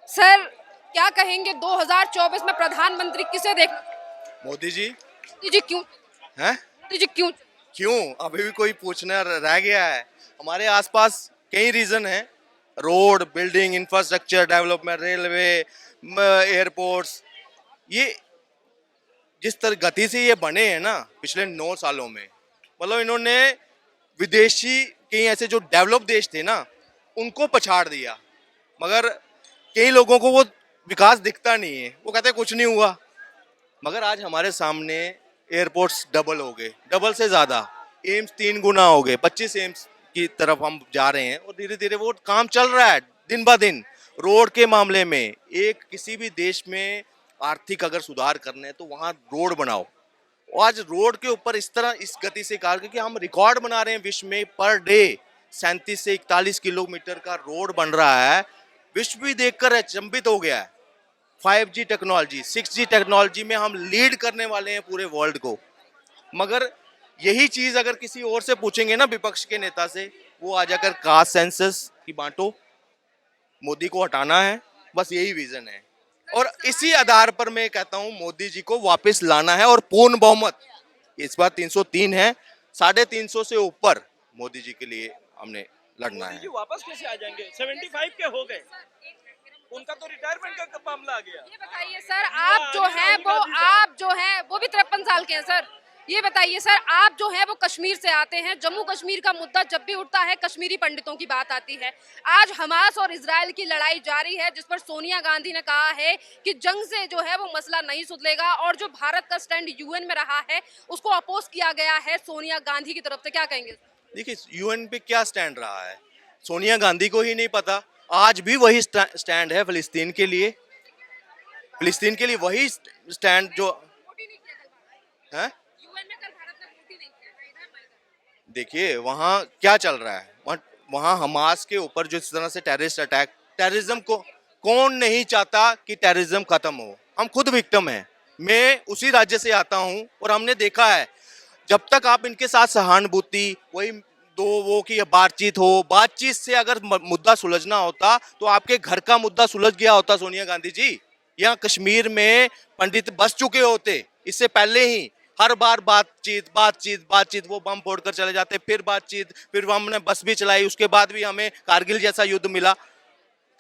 Sir, क्या कहेंगे 2024 में प्रधानमंत्री किसे देख? मोदी जी। मोदी जी क्यों? हैं? मोदी जी क्यों? क्यों? अभी भी कोई पूछना रह गया है? हमारे आसपास कई रीजन हैं। Road, building, infrastructure development, railway, airports. ये जिस तरह गति से ये बने हैं ना पिछले 9 सालों में, मतलब इन्होंने विदेशी कई ऐसे जो डेवलप देश थे ना उनको पछाड़ दिया। मगर कई लोगों को वो विकास दिखता नहीं है, वो कहते हैं कुछ नहीं हुआ। मगर आज हमारे सामने एयरपोर्ट्स डबल हो गए, डबल से ज्यादा। एम्स 3 गुना हो गए, 25 एम्स की तरफ हम जा रहे हैं और धीरे धीरे वो काम चल रहा है दिन ब दिन। रोड के मामले में एक किसी भी देश में आर्थिक अगर सुधार करने हैं तो वहां रोड बनाओ। और आज रोड के ऊपर इस तरह इस गति से कार्य कि हम रिकॉर्ड बना रहे हैं विश्व में, पर डे 37 से 41 किलोमीटर का रोड बन रहा है। विश्व भी देखकर अचंभित हो गया है। 5G टेक्नोलॉजी, 6G टेक्नोलॉजी में हम लीड करने वाले हैं पूरे वर्ल्ड को। मगर यही चीज अगर किसी और से पूछेंगे ना, विपक्ष के नेता से, वो आ जाकर कास्ट सेंसस की बांटो, मोदी को हटाना है, बस यही विजन है। और इसी आधार पर मैं कहता हूं मोदी जी को वापस लाना है और पूर्ण बहुमत इस बार 303 है, 350 से ऊपर मोदी जी के लिए हमने लड़ना मोदी है। जी वापस कैसे आ जाएंगे? 75 के हो गए, उनका तो रिटायरमेंट का मामला आ गया। ये बताइए सर, आप जो हैं वो भी 53 साल के हैं सर। ये बताइए सर, आप जो हैं वो कश्मीर से आते हैं। जम्मू कश्मीर का मुद्दा जब भी उठता है कश्मीरी पंडितों की बात आती है। आज हमास और इजराइल की लड़ाई जारी है, जिस पर सोनिया गांधी ने कहा है कि जंग से जो है वो मसला नहीं सुधरेगा, और जो भारत का स्टैंड यूएन में रहा है उसको अपोज किया गया है सोनिया गांधी की तरफ से। क्या कहेंगे? देखिए यूएन पे क्या स्टैंड रहा है, सोनिया गांधी को ही नहीं पता। आज भी वही स्टैंड है फिलिस्तीन के लिए। फिलिस्तीन के लिए वही स्टैंड जो है। देखिए वहाँ क्या चल रहा है, वहाँ हमास के ऊपर जो इस तरह से टेररिस्ट अटैक, टेररिज्म को कौन नहीं चाहता कि टेररिज्म खत्म हो। हम खुद विक्टिम हैं। मैं उसी राज्य से आता हूँ और हमने देखा है जब तक आप इनके साथ सहानुभूति, वही दो वो की बातचीत हो, बातचीत से अगर मुद्दा सुलझना होता तो आपके घर का मुद्दा सुलझ गया होता सोनिया गांधी जी। यहाँ कश्मीर में पंडित बस चुके होते इससे पहले ही। हर बार बातचीत बातचीत बातचीत, वो बम फोड़कर चले जाते, फिर बातचीत, फिर हमने बस भी चलाई, उसके बाद भी हमें कारगिल जैसा युद्ध मिला।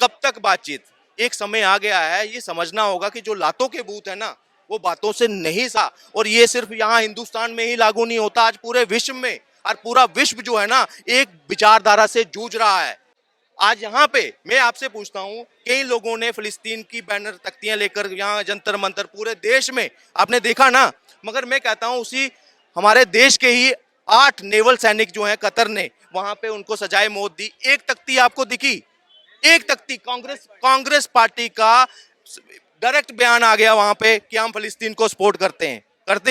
कब तक बातचीत? एक समय आ गया है, ये समझना होगा कि जो लातों के भूत है ना वो बातों से नहीं सा। और ये सिर्फ यहाँ हिंदुस्तान में ही लागू नहीं होता, आज पूरे विश्व में। और पूरा विश्व जो है ना एक विचारधारा से जूझ रहा है। आज यहाँ पे मैं आपसे पूछता हूँ, कई लोगों ने फिलिस्तीन की बैनर तख्तियां लेकर यहाँ जंतर मंतर पूरे देश में आपने देखा ना। मगर मैं कहता हूँ उसी हमारे देश के ही 8 नेवल सैनिक जो हैं कतर ने वहां पे उनको सजाए मौत दी। एक तख्ती आपको दिखी? एक तख्ती कांग्रेस कांग्रेस पार्टी का डायरेक्ट बयान आ गया वहां पे कि हम फिलिस्तीन को सपोर्ट करते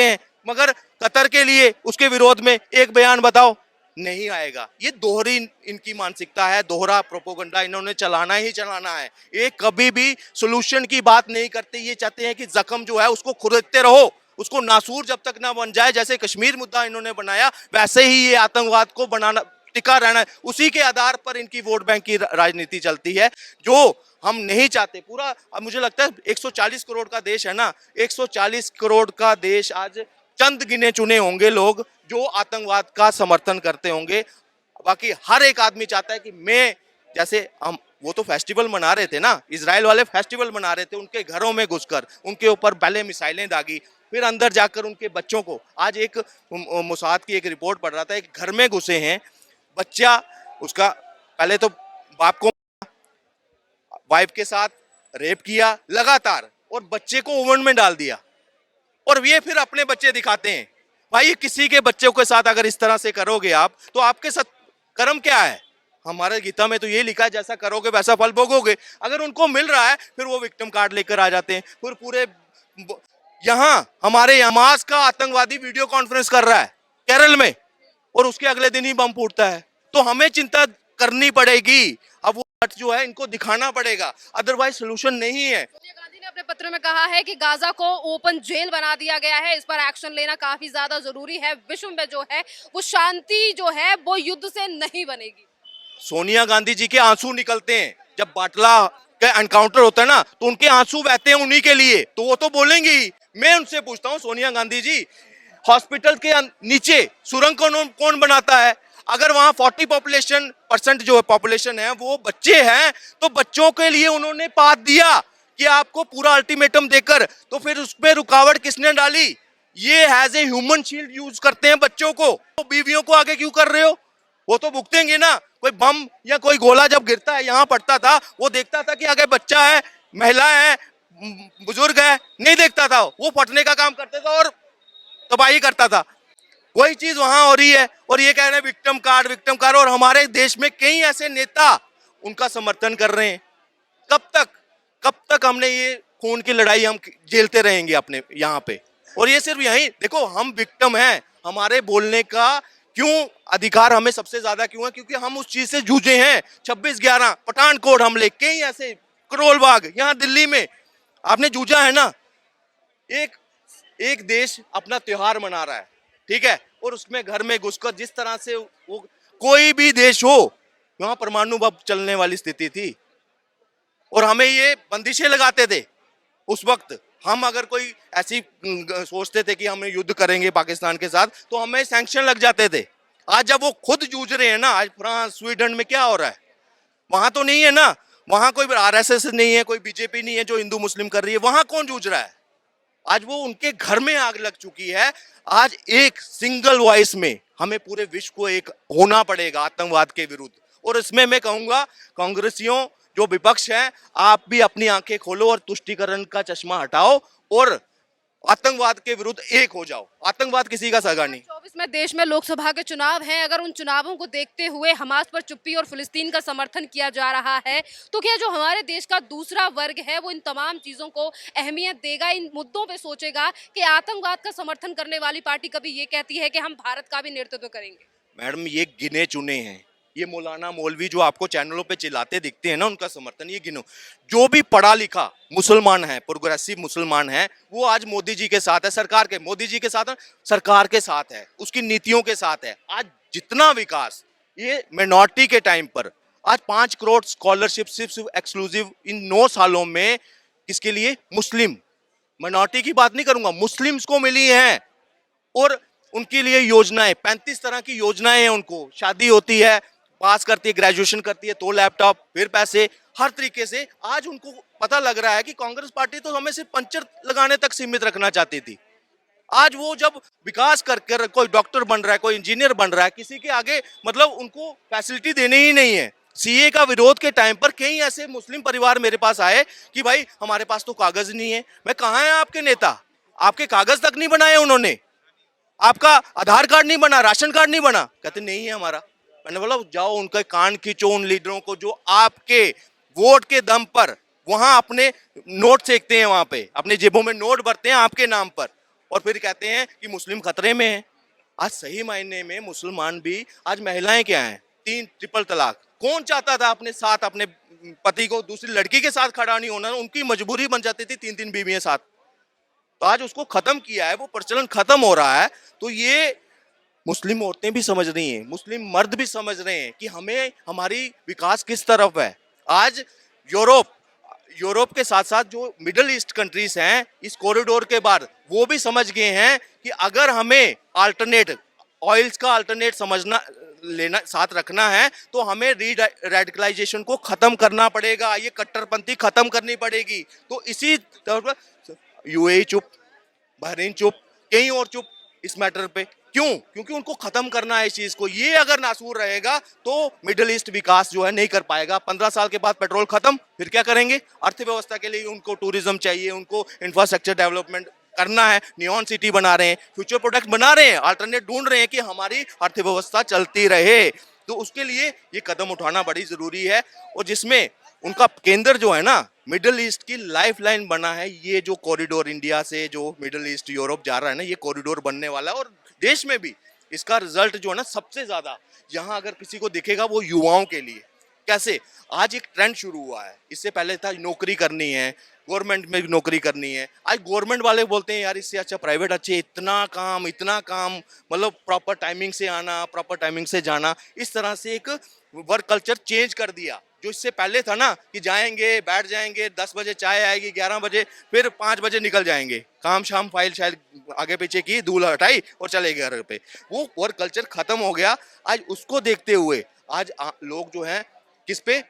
हैं। मगर कतर के लिए उसके विरोध में एक बयान बताओ, नहीं आएगा। ये दोहरी इनकी मानसिकता है, दोहरा प्रोपोगंडा इन्होंने चलाना ही चलाना है। ये कभी भी सॉल्यूशन की बात नहीं करते, ये चाहते हैं कि जख्म जो है उसको खुरदते रहो, उसको नासूर जब तक ना बन जाए। जैसे कश्मीर मुद्दा इन्होंने बनाया वैसे ही ये आतंकवाद को बनाना टिका रहना है। उसी के आधार पर इनकी वोट बैंक की राजनीति चलती है, जो हम नहीं चाहते। पूरा अब मुझे लगता है 140 करोड़ का देश है ना, 140 करोड़ का देश आज चंद गिने चुने होंगे लोग जो आतंकवाद का समर्थन करते होंगे। बाकी हर एक आदमी चाहता है कि मैं, जैसे हम वो तो फेस्टिवल मना रहे थे ना, इजराइल वाले फेस्टिवल मना रहे थे, उनके घरों में घुसकर उनके ऊपर पहले मिसाइलें दागी, फिर अंदर जाकर उनके बच्चों को। आज एक मोसाद की एक रिपोर्ट पढ़ रहा था, एक घर में घुसे हैं, बच्चा उसका पहले तो बाप को वाइफ के साथ रेप किया लगातार और बच्चे को ओवन में डाल दिया, और ये फिर अपने बच्चे दिखाते हैं। भाई किसी के बच्चों के साथ अगर इस तरह से करोगे आप तो आपके साथ कर्म क्या है? हमारे गीता में तो ये लिखा है जैसा करोगे वैसा फल भोगोगे। अगर उनको मिल रहा है फिर वो विक्टिम कार्ड लेकर आ जाते हैं। फिर पूरे यहाँ हमारे हमास का आतंकवादी वीडियो कॉन्फ्रेंस कर रहा है केरल में और उसके अगले दिन ही बम फूटता है। तो हमें चिंता करनी पड़ेगी। अब वो जो है इनको दिखाना पड़ेगा, अदरवाइज सोल्यूशन नहीं है। सोनिया गांधी ने अपने पत्र में कहा है कि गाजा को ओपन जेल बना दिया गया है, इस पर एक्शन लेना काफी ज्यादा जरूरी है। विश्व में जो है वो शांति जो है वो युद्ध से नहीं बनेगी। सोनिया गांधी जी के आंसू निकलते हैं जब बाटला का एनकाउंटर होता है ना, तो उनके आंसू बहते हैं उन्हीं के लिए, तो वो तो बोलेंगे ही। मैं उनसे पूछता हूँ, सोनिया गांधी जी, हॉस्पिटल के नीचे सुरंग कौन बनाता है? अगर वहां 40% जो पॉपुलेशन है वो बच्चे हैं, तो बच्चों के लिए उन्होंने पाथ दिया कि आपको पूरा अल्टीमेटम देकर, तो फिर उसमें रुकावट किसने डाली? ये as a human shield use करते हैं बच्चों को, तो बीवियों को आगे क्यों कर रहे हो? वो तो भुगतेंगे ना। कोई बम या कोई गोला जब गिरता है, यहां पड़ता था, वो देखता था कि आगे बच्चा है, महिला है, बुजुर्ग है, नहीं देखता था, वो फटने का काम करता था और तबाही करता था। वही चीज वहां हो रही है, और ये कह रहे हैं विक्टिम कार्ड, और हमारे देश में कई ऐसे नेता उनका समर्थन कर रहे हैं। कब तक कब तक हमने ये खून की लड़ाई हम झेलते रहेंगे अपने यहाँ पे? और ये सिर्फ यही देखो, हम विक्टिम हैं, हमारे बोलने का क्यों अधिकार हमें सबसे ज्यादा क्यों है? क्योंकि हम उस चीज से जूझे हैं। 26/11 पठानकोट हमले, कई ऐसे, करोल बाग यहाँ दिल्ली में आपने जूझा है ना। एक एक देश अपना त्योहार मना रहा है, ठीक है, और उसमें घर में घुसकर जिस तरह से वो, कोई भी देश हो, वहां परमाणु बम चलने वाली स्थिति थी, और हमें ये बंदिशें लगाते थे उस वक्त। हम अगर कोई ऐसी सोचते थे कि हम युद्ध करेंगे पाकिस्तान के साथ, तो हमें सैंक्शन लग जाते थे। आज जब वो खुद जूझ रहे हैं ना, आज फ्रांस स्वीडन में क्या हो रहा है, वहां तो नहीं है ना, वहां कोई आरएसएस नहीं है, कोई बीजेपी नहीं है जो हिंदू मुस्लिम कर रही है, वहां कौन जूझ रहा है? आज वो उनके घर में आग लग चुकी है। आज एक सिंगल वॉइस में हमें पूरे विश्व को एक होना पड़ेगा आतंकवाद के विरुद्ध। और इसमें मैं कहूंगा, कांग्रेसियों जो विपक्ष है, आप भी अपनी आंखें खोलो और तुष्टीकरण का चश्मा हटाओ और आतंकवाद के विरुद्ध एक हो जाओ। आतंकवाद किसी का सगा नहीं। 2024 में देश में लोकसभा के चुनाव हैं, अगर उन चुनावों को देखते हुए हमास पर चुप्पी और फिलिस्तीन का समर्थन किया जा रहा है, तो क्या जो हमारे देश का दूसरा वर्ग है वो इन तमाम चीजों को अहमियत देगा, इन मुद्दों पे सोचेगा कि आतंकवाद का समर्थन करने वाली पार्टी कभी ये कहती है कि हम भारत का भी नेतृत्व करेंगे? मैडम, ये गिने चुने हैं, ये मौलाना मौलवी जो आपको चैनलों पे चिल्लाते दिखते हैं ना, उनका समर्थन ये गिनो। जो भी पढ़ा लिखा मुसलमान है, प्रोग्रेसिव मुसलमान है, वो आज मोदी जी के साथ है, सरकार के, मोदी जी के साथ है, सरकार के साथ है, उसकी नीतियों के साथ है। आज जितना विकास ये मिनॉरिटी के टाइम पर, आज 5 करोड़ स्कॉलरशिप सिर्फ एक्सक्लूसिव इन 9 सालों में, किसके लिए? मुस्लिम मिनॉरिटी की बात नहीं करूंगा, मुस्लिम्स को मिली है। और उनके लिए योजनाएं, 35 तरह की योजनाएं हैं, उनको शादी होती है, पास करती है, ग्रेजुएशन करती है, तो लैपटॉप, फिर पैसे, हर तरीके से। आज उनको पता लग रहा है कि कांग्रेस पार्टी तो हमें सिर्फ पंचर लगाने तक सीमित रखना चाहती थी। आज वो जब विकास करके कोई डॉक्टर बन रहा है, कोई इंजीनियर बन रहा है, किसी के आगे मतलब उनको फैसिलिटी देने ही नहीं है। सीए का विरोध के टाइम पर कई ऐसे मुस्लिम परिवार मेरे पास आए कि भाई हमारे पास तो कागज नहीं है। मैं, कहाँ है आपके नेता? आपके कागज तक नहीं बनाए उन्होंने, आपका आधार कार्ड नहीं बना, राशन कार्ड नहीं बना। कहते नहीं है हमारा। मैंने बोला जाओ उनका कान खींचो, उन लीडरों को जो आपके वोट के दम पर वहां अपने नोट सेकते हैं, वहां पे अपने जेबों में नोट भरते हैं आपके नाम पर, और फिर कहते हैं कि मुस्लिम खतरे में है। आज सही मायने में मुसलमान भी, आज महिलाएं क्या हैं? 3 ट्रिपल तलाक। कौन चाहता था अपने साथ अपने पति को दूसरी लड़की के साथ खड़ा नहीं होना? उनकी मजबूरी बन जाती थी 3-3 बीवियां साथ। तो आज उसको खत्म किया है, वो प्रचलन खत्म हो रहा है। तो ये मुस्लिम औरतें भी समझ रही हैं, मुस्लिम मर्द भी समझ रहे हैं कि हमें, हमारी विकास किस तरफ है। आज यूरोप के साथ साथ जो मिडिल ईस्ट कंट्रीज हैं, इस कॉरिडोर के बाद वो भी समझ गए हैं कि अगर हमें अल्टरनेट ऑयल्स का अल्टरनेट समझना लेना साथ रखना है, तो हमें रेडिकलाइजेशन को खत्म करना पड़ेगा, ये कट्टरपंथी खत्म करनी पड़ेगी। तो इसी तरह यूएई चुप, बहरीन चुप, कहीं और चुप इस मैटर पे। क्यों? क्योंकि उनको खत्म करना है इस चीज को। ये अगर नासूर रहेगा तो मिडिल ईस्ट विकास जो है नहीं कर पाएगा। 15 साल के बाद पेट्रोल खत्म, फिर क्या करेंगे? अर्थव्यवस्था के लिए उनको टूरिज्म चाहिए, उनको इंफ्रास्ट्रक्चर डेवलपमेंट करना है, नियॉन सिटी बना रहे हैं, फ्यूचर प्रोडक्ट बना रहे हैं, अल्टरनेट ढूंढ रहे हैं कि हमारी अर्थव्यवस्था चलती रहे। तो उसके लिए ये कदम उठाना बड़ी जरूरी है, और जिसमें उनका केंद्र जो है ना, मिडिल ईस्ट की लाइफलाइन बना है। ये जो कॉरिडोर इंडिया से जो मिडिल ईस्ट यूरोप जा रहा है ना, ये कॉरिडोर बनने वाला है, और देश में भी इसका रिजल्ट जो है ना, सबसे ज्यादा यहाँ अगर किसी को दिखेगा वो युवाओं के लिए। कैसे? आज एक ट्रेंड शुरू हुआ है, इससे पहले था नौकरी करनी है, गवर्नमेंट में नौकरी करनी है। आज गवर्नमेंट वाले बोलते हैं यार इससे अच्छा प्राइवेट अच्छे, इतना काम, मतलब प्रॉपर टाइमिंग से आना, प्रॉपर टाइमिंग से जाना। इस तरह से एक वर्क कल्चर चेंज कर दिया, जो इससे पहले था ना कि जाएंगे बैठ जाएंगे, 10 बजे चाय आएगी, 11 बजे, फिर 5 बजे निकल जाएंगे, काम शाम फाइल शायद आगे पीछे की, धूल हटाई और चले गए घर पे, वो वर्क कल्चर खत्म हो गया। आज उसको देखते हुए आज लोग जो हैं किस पे,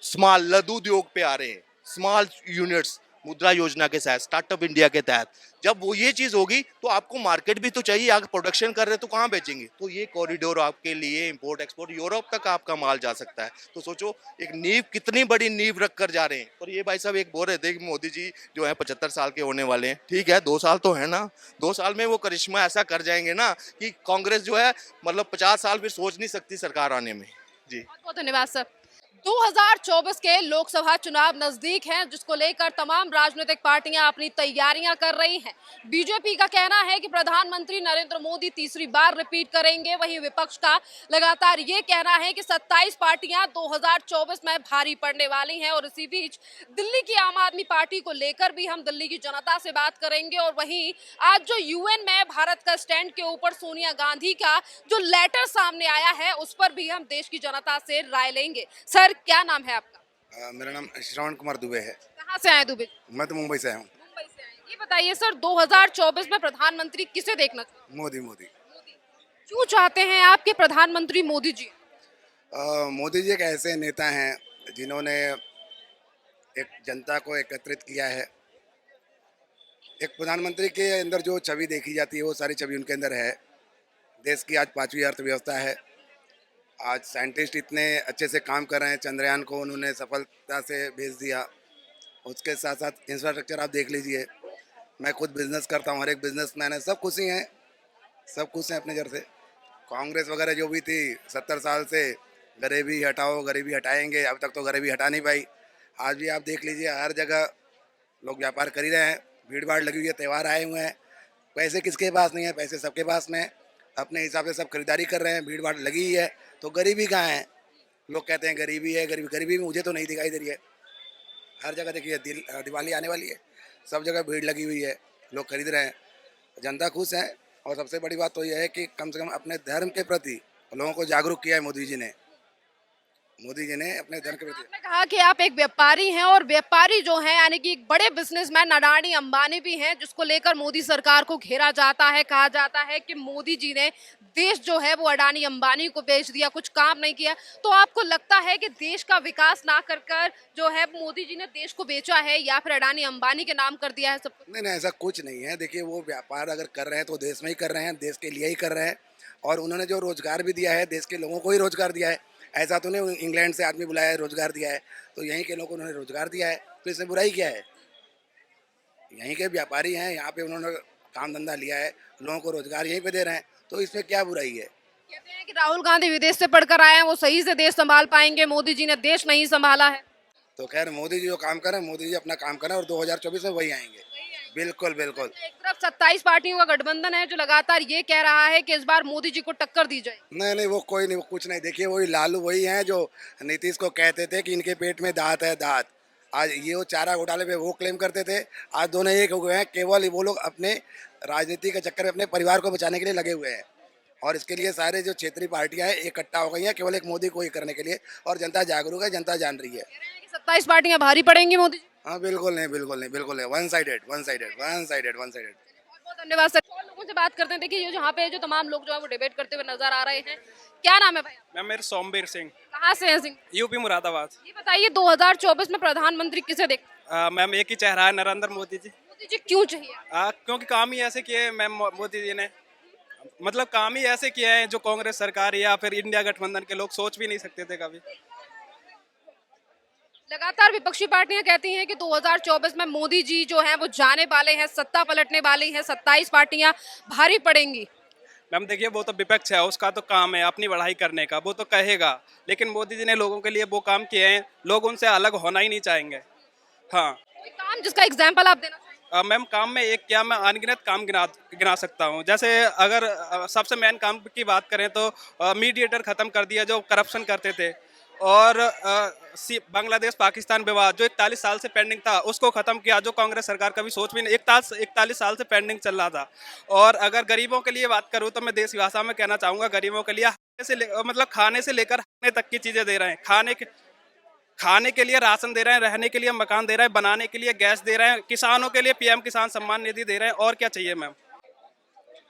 स्मॉल लघु उद्योग पे आ रहे हैं, स्मॉल यूनिट्स, मुद्रा योजना के तहत, स्टार्टअप इंडिया के तहत। जब वो ये चीज होगी तो आपको मार्केट भी तो चाहिए, अगर प्रोडक्शन कर रहे हैं तो कहाँ बेचेंगे? तो ये कॉरिडोर आपके लिए इंपोर्ट एक्सपोर्ट यूरोप तक आपका माल जा सकता है। तो सोचो एक नींव, कितनी बड़ी नींव रख कर जा रहे हैं। और ये भाई साहब एक बोल रहे थे कि मोदी जी जो है 75 साल के होने वाले हैं। ठीक है, 2 साल तो है ना, 2 साल में वो करिश्मा ऐसा कर जाएंगे ना कि कांग्रेस जो है मतलब 50 साल फिर सोच नहीं सकती सरकार आने में। जी बहुत बहुत धन्यवाद सर। 2024 के लोकसभा चुनाव नजदीक हैं, जिसको लेकर तमाम राजनीतिक पार्टियां अपनी तैयारियां कर रही हैं। बीजेपी का कहना है कि प्रधानमंत्री नरेंद्र मोदी तीसरी बार रिपीट करेंगे, वहीं विपक्ष का लगातार ये कहना है कि 27 पार्टियां 2024 में भारी पड़ने वाली हैं। और इसी बीच दिल्ली की आम आदमी पार्टी को लेकर भी हम दिल्ली की जनता से बात करेंगे। और वहीं आज जो यूएन में भारत का स्टैंड के ऊपर सोनिया गांधी का जो लेटर सामने आया है, उस पर भी हम देश की जनता से राय लेंगे। सर, क्या नाम है आपका? मेरा नाम श्रवण कुमार दुबे है। कहाँ से आए दुबे? मैं तो मुंबई से आया हूँ। मुंबई से आए। ये बताइए सर, 2024 में प्रधानमंत्री किसे देखना चाहते हैं? मोदी मोदी क्यों चाहते हैं आपके प्रधानमंत्री मोदी जी? मोदी जी एक ऐसे नेता हैं जिन्होंने एक जनता को एकत्रित किया है। एक प्रधानमंत्री के अंदर जो छवि देखी जाती है वो सारी छवि उनके अंदर है। देश की आज 5वीं अर्थव्यवस्था है। आज साइंटिस्ट इतने अच्छे से काम कर रहे हैं, चंद्रयान को उन्होंने सफलता से भेज दिया। उसके साथ साथ इंफ्रास्ट्रक्चर आप देख लीजिए। मैं खुद बिजनेस करता हूँ, हर एक बिजनेसमैन है, सब खुशी हैं, सब खुश हैं अपने घर से। कांग्रेस वगैरह जो भी थी 70 साल से गरीबी हटाओ गरीबी हटाएंगे, अब तक तो गरीबी हटा नहीं पाई। आज भी आप देख लीजिए, हर जगह लोग व्यापार कर ही रहे हैं, भीड़ भाड़ लगी हुई है, त्यौहार आए हुए हैं। पैसे किसके पास नहीं है? पैसे सबके पास में है। अपने हिसाब से सब खरीदारी कर रहे हैं, भीड़ भाड़ लगी ही है। तो गरीबी कहाँ है? लोग कहते हैं गरीबी है, गरीबी गरीबी मुझे तो नहीं दिखाई दे रही है। हर जगह देखिए, दिवाली आने वाली है, सब जगह भीड़ लगी हुई है, लोग खरीद रहे हैं, जनता खुश है। और सबसे बड़ी बात तो यह है कि कम से कम अपने धर्म के प्रति लोगों को जागरूक किया है मोदी जी ने। मोदी जी ने अपने धर्म के प्रति। आपने कहा कि आप एक व्यापारी हैं, और व्यापारी जो हैं यानी कि एक बड़े बिजनेसमैन अडानी अंबानी भी हैं, जिसको लेकर मोदी सरकार को घेरा जाता है। कहा जाता है कि मोदी जी ने देश जो है वो अडानी अंबानी को बेच दिया, कुछ काम नहीं किया। तो आपको लगता है कि देश का विकास ना कर कर जो है मोदी जी ने देश को बेचा है, या फिर अडानी अंबानी के नाम कर दिया है सब कुछ? नहीं नहीं, ऐसा कुछ नहीं है। देखिए, वो व्यापार अगर कर रहे हैं तो देश में ही कर रहे हैं, देश के लिए ही कर रहे हैं। और उन्होंने जो रोजगार भी दिया है, देश के लोगों को ही रोजगार दिया है। ऐसा तो नहीं इंग्लैंड से आदमी बुलाया है रोजगार दिया है, तो यहीं के लोगों को उन्होंने रोजगार दिया है, तो इसमें बुराई क्या है? यहीं के व्यापारी हैं, यहाँ पे उन्होंने काम धंधा लिया है, लोगों को रोजगार यहीं पे दे रहे हैं, तो इसमें क्या बुराई है? कहते हैं कि राहुल गांधी विदेश से पढ़कर आए हैं, वो सही से देश संभाल पाएंगे, मोदी जी ने देश नहीं संभाला है। तो खैर, मोदी जी जो काम करें, मोदी जी अपना काम करें, और 2024 में वही आएंगे। बिल्कुल बिल्कुल। एक तरफ 27 पार्टियों का गठबंधन है जो लगातार ये कह रहा है कि इस बार मोदी जी को टक्कर दी जाए। नहीं नहीं, वो कोई नहीं, वो कुछ नहीं। देखिए, वही लालू वही हैं जो नीतीश को कहते थे कि इनके पेट में दांत है, दांत। आज ये वो चारा घोटाले पे वो क्लेम करते थे, आज दोनों एक हो गए हैं। केवल वो लोग अपने राजनीति के चक्कर में अपने परिवार को बचाने के लिए लगे हुए हैं, और इसके लिए सारे जो क्षेत्रीय पार्टियां हैं इकट्ठा हो गई हैं केवल एक मोदी को ही करने के लिए। और जनता जागरूक है, जनता जान रही है। 27 पार्टियां भारी पड़ेंगी मोदी जी? हाँ, बिल्कुल नहीं, बिल्कुल नहीं, बिल्कुल नहीं। One sided, one sided, one sided, one sided. बहुत बहुत धन्यवाद सर। और लोगों से बात करते हैं। देखिए, ये जहाँ पे जो तमाम लोग जो है वो डिबेट करते हुए नजर आ रहे हैं। क्या नाम है भाई? मैम मेरा सोमवीर सिंह, कहाँ से हैं सिंह? यूपी मुरादाबाद। ये बताइए, 2024 में प्रधानमंत्री किसे देख? मैम एक ही चेहरा है, नरेंद्र मोदी जी। मोदी जी क्यों चाहिए? क्योंकि काम ही ऐसे किए हैं मैम मोदी जी ने, मतलब काम ही ऐसे किए हैं जो कांग्रेस सरकार या फिर इंडिया गठबंधन के लोग सोच भी नहीं सकते थे कभी। लगातार विपक्षी पार्टियां कहती हैं कि 2024 में मोदी जी जो हैं वो जाने वाले हैं, सत्ता पलटने वाली है, 27 पार्टियां भारी पड़ेंगी। मैम देखिए, वो तो विपक्ष है, उसका तो काम है अपनी बढ़ाई करने का, वो तो कहेगा। लेकिन मोदी जी ने लोगों के लिए वो काम किए हैं, लोग उनसे अलग होना ही नहीं चाहेंगे। हाँ, कोई काम जिसका एग्जाम्पल आप देना चाहेंगे? मैम काम में एक क्या, मैं अनगिनत काम गिना सकता हूँ। जैसे अगर सबसे मेन काम की बात करें तो मीडिएटर खत्म कर दिया जो करप्शन करते थे, और बांग्लादेश पाकिस्तान विवाद जो 41 साल से पेंडिंग था उसको खत्म किया, जो कांग्रेस सरकार कभी सोच भी नहीं, 41 साल से पेंडिंग चल रहा था। और अगर गरीबों के लिए बात करूँ तो मैं देसी भाषा में कहना चाहूँगा, गरीबों के लिए मतलब खाने से लेकर खाने तक की चीज़ें दे रहे हैं। खाने के खाने के लिए राशन दे रहे हैं, रहने के लिए मकान दे रहे हैं, बनाने के लिए गैस दे रहे हैं, किसानों के लिए पीएम किसान सम्मान निधि दे रहे हैं, और क्या चाहिए मैम।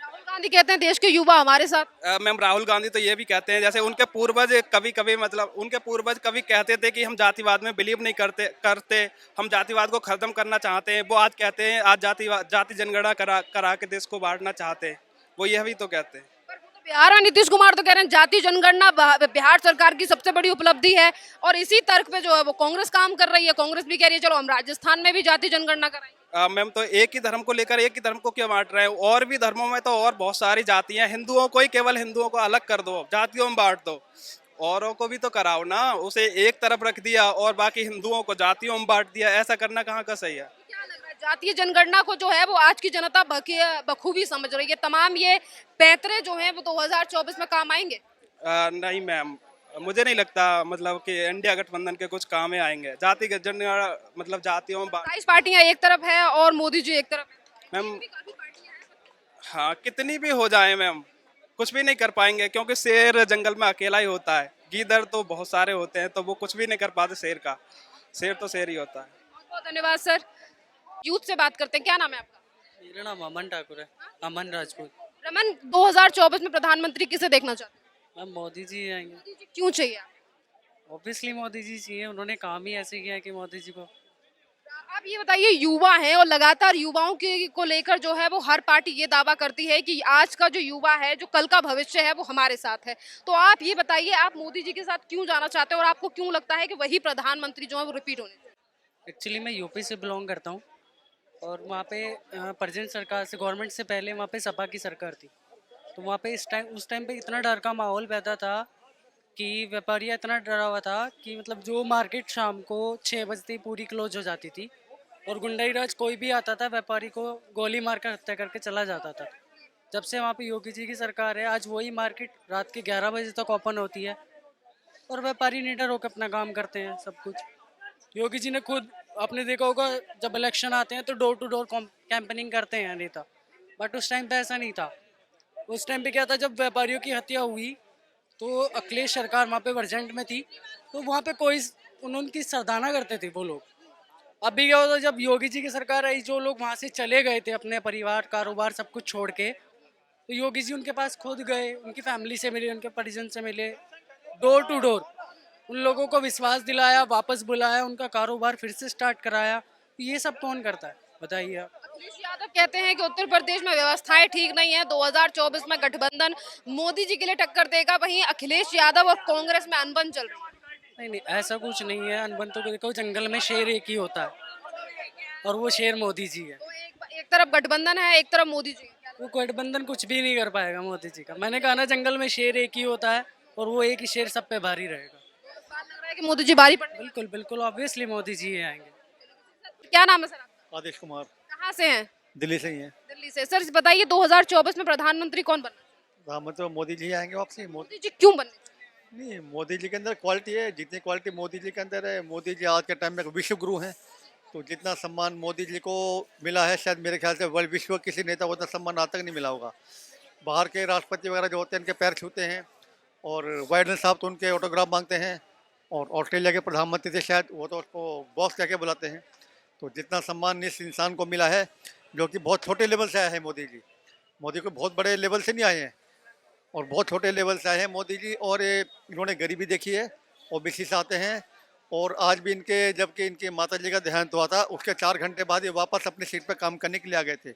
राहुल गांधी कहते हैं देश के युवा हमारे साथ। मैम राहुल गांधी तो ये भी कहते हैं, जैसे उनके पूर्वज कभी कभी मतलब उनके पूर्वज कभी कहते थे कि हम जातिवाद में बिलीव नहीं करते, हम जातिवाद को खत्म करना चाहते हैं। वो आज कहते हैं आज जाति जनगणना करा के देश को बांटना चाहते हैं। वो यह भी तो कहते हैं। पर वो तो बिहार और नीतीश कुमार तो कह रहे हैं जाति जनगणना बिहार सरकार की सबसे बड़ी उपलब्धि है, और इसी तर्क पे जो है वो कांग्रेस काम कर रही है। कांग्रेस भी कह रही है चलो हम राजस्थान में भी जाति जनगणना कराएंगे। मैम तो एक ही धर्म को लेकर एक ही धर्म को क्यों बांट रहे हैं? और भी धर्मों में तो और बहुत सारी जातियां, हिंदुओं को ही केवल हिंदुओं को अलग कर दो, जातियों में बांट दो, औरों को भी तो कराओ ना। उसे एक तरफ रख दिया और बाकी हिंदुओं को जातियों में बांट दिया, ऐसा करना कहाँ का सही है? क्या लग रहा है जातीय जनगणना को जो है वो आज की जनता बखूबी समझ रही है? तमाम ये पैंतरे जो हैं वो 2024 में काम आएंगे? नहीं मैम, मुझे नहीं लगता मतलब कि इंडिया गठबंधन के कुछ काम में आएंगे। जाति जनगणना मतलब जातियों में 22 पार्टियां एक तरफ है और मोदी जी एक तरफ है। मैम हाँ, कितनी भी हो जाए मैम, कुछ भी नहीं कर पाएंगे, क्योंकि शेर जंगल में अकेला ही होता है। गीदड़ तो बहुत सारे होते हैं, तो वो कुछ भी नहीं कर पाते शेर का। शेर तो शेर ही होता है। बहुत बहुत धन्यवाद सर। यूथ से बात करते हैं, क्या नाम है आपका? मेरा नाम अमन ठाकुर है, अमन राजपूत। रमन, 2024 में प्रधानमंत्री किसे देखना चाहते हैं? मैम मोदी जी आएंगे। मोदी जी क्यों चाहिए आपको? ऑब्वियसली मोदी जी चाहिए, उन्होंने काम ही ऐसे किया है कि मोदी जी को। आप ये बताइए, युवा हैं और लगातार युवाओं के को लेकर जो है वो हर पार्टी ये दावा करती है कि आज का जो युवा है, जो कल का भविष्य है, वो हमारे साथ है। तो आप ये बताइए, आप मोदी जी के साथ क्यों जाना चाहते हैं और आपको क्यों लगता है कि वही प्रधानमंत्री जो है वो रिपीट होने चाहिए? एक्चुअली मैं यूपी से बिलोंग करता हूँ, और वहाँ पे प्रेजेंट सरकार से, गवर्नमेंट से पहले वहाँ पे सपा की सरकार थी। तो वहाँ पे उस टाइम पे इतना डर का माहौल पैदा था कि व्यापारी इतना डरा हुआ था कि मतलब जो मार्केट शाम को 6 बजते ही पूरी क्लोज हो जाती थी, और गुंडाई राज कोई भी आता था व्यापारी को गोली मारकर हत्या करके चला जाता था। जब से वहाँ पे योगी जी की सरकार है, आज वही मार्केट रात के 11 बजे तक ओपन होती है, और व्यापारी निडर होकर अपना काम करते हैं सब कुछ। योगी जी ने खुद, आपने देखा होगा, जब इलेक्शन आते हैं तो डोर टू डोर कैंपेनिंग करते हैं नेता, बट उस टाइम पे ऐसा नहीं था। उस टाइम पे क्या था, जब व्यापारियों की हत्या हुई तो अखिलेश सरकार वहाँ पे वर्जेंट में थी, तो वहाँ पे कोई उनकी सराहना करते थे वो लोग। अभी क्या होता, जब योगी जी की सरकार आई, जो लोग वहाँ से चले गए थे अपने परिवार कारोबार सब कुछ छोड़ के, तो योगी जी उनके पास खुद गए, उनकी फैमिली से मिले, उनके परिजन से मिले, डोर टू डोर उन लोगों को विश्वास दिलाया, वापस बुलाया, उनका कारोबार फिर से स्टार्ट कराया। तो ये सब कौन करता है बताइए आप? अखिलेश यादव कहते हैं कि उत्तर प्रदेश में व्यवस्थाएं ठीक नहीं है, 2024 में गठबंधन मोदी जी के लिए टक्कर देगा। वहीं अखिलेश यादव और कांग्रेस में अनबन चल रही है। नहीं नहीं, ऐसा कुछ नहीं है। अनबन तो देखो, जंगल में शेर एक ही होता है, और वो शेर मोदी जी है। तो एक तरफ गठबंधन है, एक तरफ मोदी जी। वो गठबंधन कुछ भी नहीं कर पाएगा मोदी जी का। मैंने कहा ना, जंगल में शेर एक ही होता है, और वो एक ही शेर सब पे भारी रहेगा। बात लग रहा है कि मोदी जी भारी पड़। बिल्कुल बिल्कुल, ऑब्वियसली मोदी जी ही आएंगे। क्या नाम है सर आपका? आदेश कुमार, कहाँ से हैं? दिल्ली से ही है। दिल्ली से। सर बताइए, 2024 में प्रधानमंत्री कौन बनना चाहिए? प्रधानमंत्री मोदी जी आएंगे वापसी। मोदी जी क्यों बनने चाहिए? नहीं, मोदी जी के अंदर क्वालिटी है, जितनी क्वालिटी मोदी जी के अंदर है। मोदी जी आज के टाइम में विश्व गुरु हैं, तो जितना सम्मान मोदी जी को मिला है, शायद मेरे ख्याल से वर्ल्ड विश्व किसी नेता को उतना सम्मान आज तक नहीं मिला होगा। बाहर के राष्ट्रपति वगैरह जो होते हैं, उनके पैर छूते हैं, और बाइडन साहब तो उनके ऑटोग्राफ मांगते हैं, और ऑस्ट्रेलिया के प्रधानमंत्री थे शायद, वो तो उसको बॉस कह के बुलाते हैं। तो जितना सम्मान इस इंसान को मिला है, जो कि बहुत छोटे लेवल से आया है मोदी जी, मोदी को बहुत बड़े लेवल से नहीं आए हैं, और बहुत छोटे लेवल से आए हैं मोदी जी। और इन्होंने गरीबी देखी है, ओबीसी से आते हैं, और आज भी इनके, जबकि इनके माता जी का देहांत हुआ था, उसके 4 घंटे बाद ये वापस अपनी सीट पर काम करने के लिए आ गए थे।